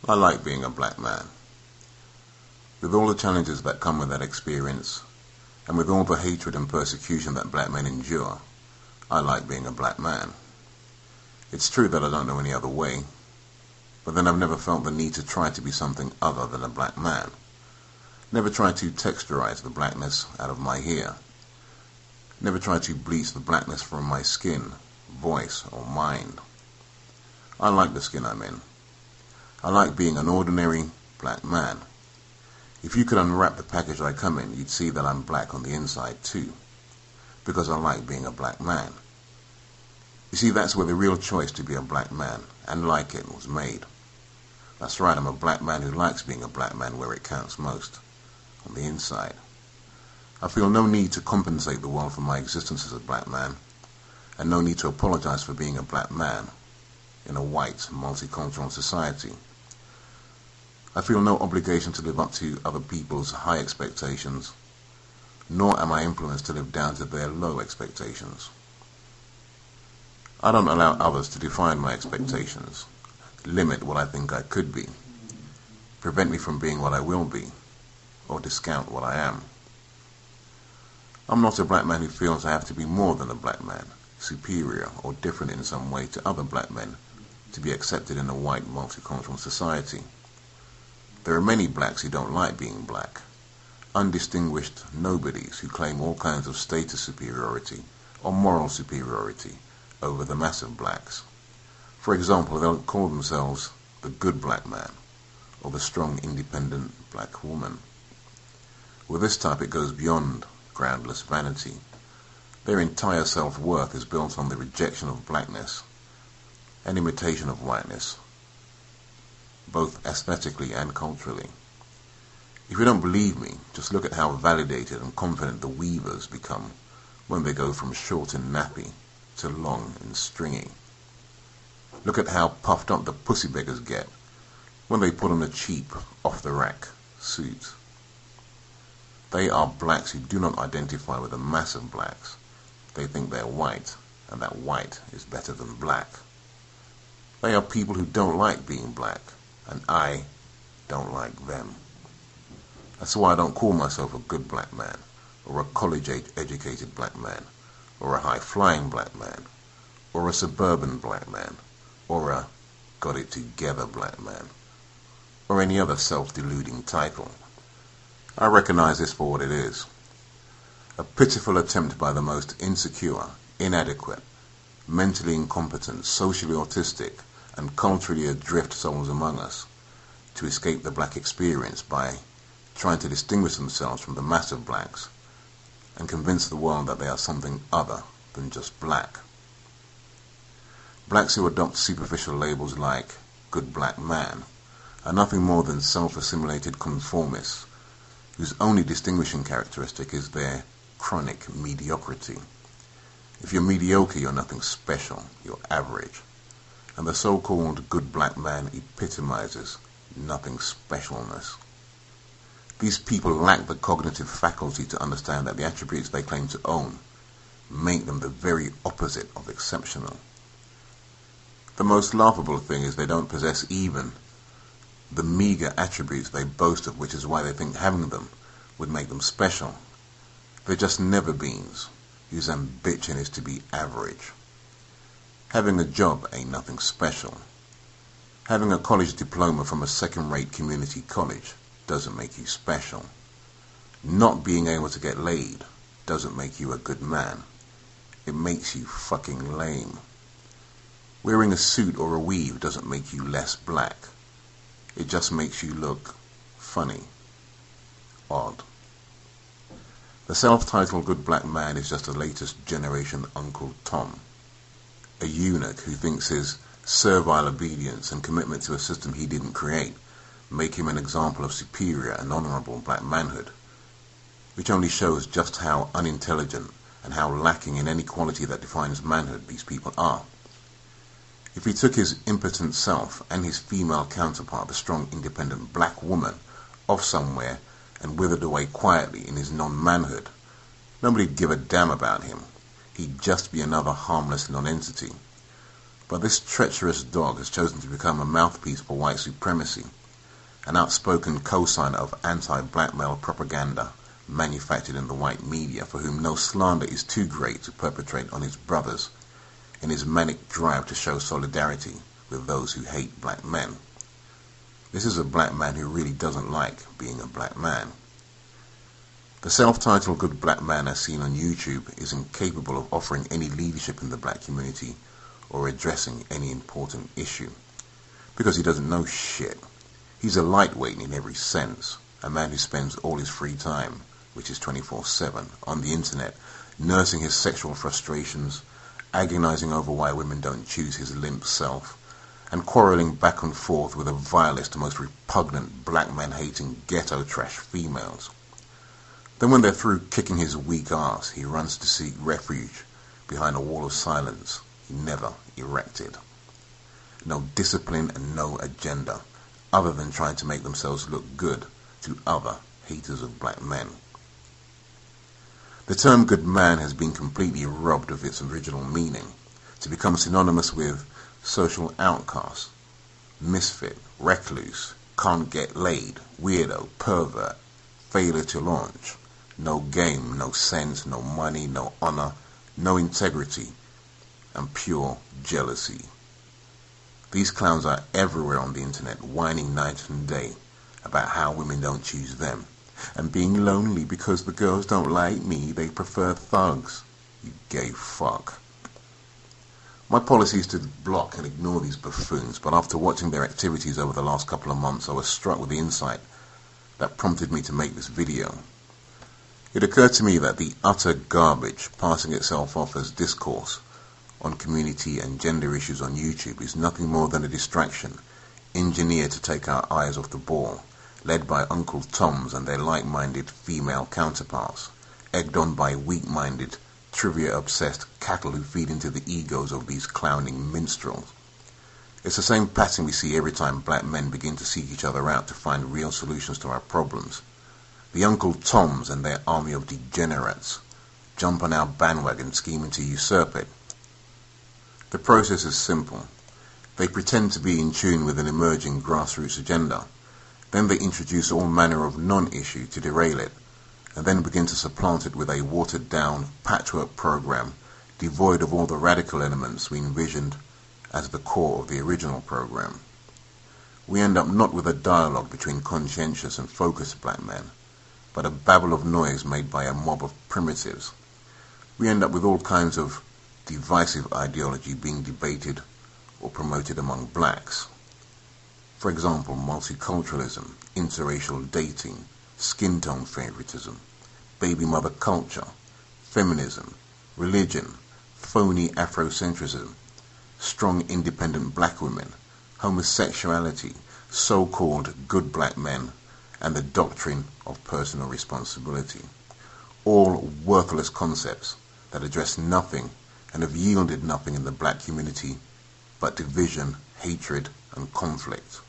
I like being a black man. With all the challenges that come with that experience, and with all the hatred and persecution that black men endure, I like being a black man. It's true that I don't know any other way, but then I've never felt the need to try to be something other than a black man. Never tried to texturize the blackness out of my hair. Never tried to bleach the blackness from my skin, voice, or mind. I like the skin I'm in. I like being an ordinary black man. If you could unwrap the package I come in, you'd see that I'm black on the inside too, because I like being a black man. You see, that's where the real choice to be a black man, and like it, was made. That's right, I'm a black man who likes being a black man where it counts most, on the inside. I feel no need to compensate the world for my existence as a black man, and no need to apologize for being a black man in a white, multicultural society. I feel no obligation to live up to other people's high expectations, nor am I influenced to live down to their low expectations. I don't allow others to define my expectations, limit what I think I could be, prevent me from being what I will be, or discount what I am. I'm not a black man who feels I have to be more than a black man, superior or different in some way to other black men to be accepted in a white multicultural society. There are many blacks who don't like being black, undistinguished nobodies who claim all kinds of status superiority or moral superiority over the mass of blacks. For example, they'll call themselves the good black man or the strong independent black woman. With this type it goes beyond groundless vanity. Their entire self-worth is built on the rejection of blackness and imitation of whiteness, both aesthetically and culturally. If you don't believe me, just look at how validated and confident the weavers become when they go from short and nappy to long and stringy. Look at how puffed up the pussy beggars get when they put on a cheap, off-the-rack suit. They are blacks who do not identify with the mass of blacks. They think they're white, and that white is better than black. They are people who don't like being black, and I don't like them. That's why I don't call myself a good black man, or a college-educated black man, or a high-flying black man, or a suburban black man, or a got-it-together black man, or any other self-deluding title. I recognize this for what it is. A pitiful attempt by the most insecure, inadequate, mentally incompetent, socially autistic, and culturally adrift souls among us to escape the black experience by trying to distinguish themselves from the mass of blacks and convince the world that they are something other than just black. Blacks who adopt superficial labels like good black man are nothing more than self-assimilated conformists whose only distinguishing characteristic is their chronic mediocrity. If you're mediocre, you're nothing special, you're average. And the so-called good black man epitomizes nothing specialness. These people lack the cognitive faculty to understand that the attributes they claim to own make them the very opposite of exceptional. The most laughable thing is they don't possess even the meager attributes they boast of, which is why they think having them would make them special. They're just never-beens whose ambition is to be average. Having a job ain't nothing special. Having a college diploma from a second-rate community college doesn't make you special. Not being able to get laid doesn't make you a good man. It makes you fucking lame. Wearing a suit or a weave doesn't make you less black. It just makes you look funny, odd. The self-titled good black man is just the latest generation Uncle Tom, a eunuch who thinks his servile obedience and commitment to a system he didn't create make him an example of superior and honorable black manhood, which only shows just how unintelligent and how lacking in any quality that defines manhood these people are. If he took his impotent self and his female counterpart, the strong, independent black woman, off somewhere and withered away quietly in his non-manhood, nobody'd give a damn about him. He'd just be another harmless non-entity, But this treacherous dog has chosen to become a mouthpiece for white supremacy, an outspoken co-signer of anti-blackmail propaganda manufactured in the white media, for whom no slander is too great to perpetrate on his brothers in his manic drive to show solidarity with those who hate black men. This is a black man who really doesn't like being a black man. The self-titled good black man as seen on YouTube is incapable of offering any leadership in the black community or addressing any important issue, because he doesn't know shit. He's a lightweight in every sense, a man who spends all his free time, which is 24/7, on the internet, nursing his sexual frustrations, agonizing over why women don't choose his limp self, and quarreling back and forth with the vilest, most repugnant, black man-hating, ghetto trash females. Then when they're through kicking his weak ass, he runs to seek refuge behind a wall of silence he never erected. No discipline and no agenda, other than trying to make themselves look good to other haters of black men. The term good man has been completely robbed of its original meaning, to become synonymous with social outcast, misfit, recluse, can't get laid, weirdo, pervert, failure to launch, no game, no sense, no money, no honor, no integrity, and pure jealousy. These clowns are everywhere on the internet, whining night and day about how women don't choose them, and being lonely because the girls don't like me, they prefer thugs. You gay fuck. My policy is to block and ignore these buffoons, but after watching their activities over the last couple of months, I was struck with the insight that prompted me to make this video. It occurred to me that the utter garbage passing itself off as discourse on community and gender issues on YouTube is nothing more than a distraction engineered to take our eyes off the ball, led by Uncle Toms and their like-minded female counterparts, egged on by weak-minded, trivia-obsessed cattle who feed into the egos of these clowning minstrels. It's the same pattern we see every time black men begin to seek each other out to find real solutions to our problems. The Uncle Toms and their army of degenerates jump on our bandwagon scheming to usurp it. The process is simple. They pretend to be in tune with an emerging grassroots agenda. Then they introduce all manner of non-issue to derail it, and then begin to supplant it with a watered-down patchwork program devoid of all the radical elements we envisioned as the core of the original program. We end up not with a dialogue between conscientious and focused black men, but a babble of noise made by a mob of primitives. We end up with all kinds of divisive ideology being debated or promoted among blacks. For example, multiculturalism, interracial dating, skin tone favoritism, baby mother culture, feminism, religion, phony Afrocentrism, strong independent black women, homosexuality, so-called good black men, and the doctrine of personal responsibility. All worthless concepts that address nothing and have yielded nothing in the black community but division, hatred, and conflict.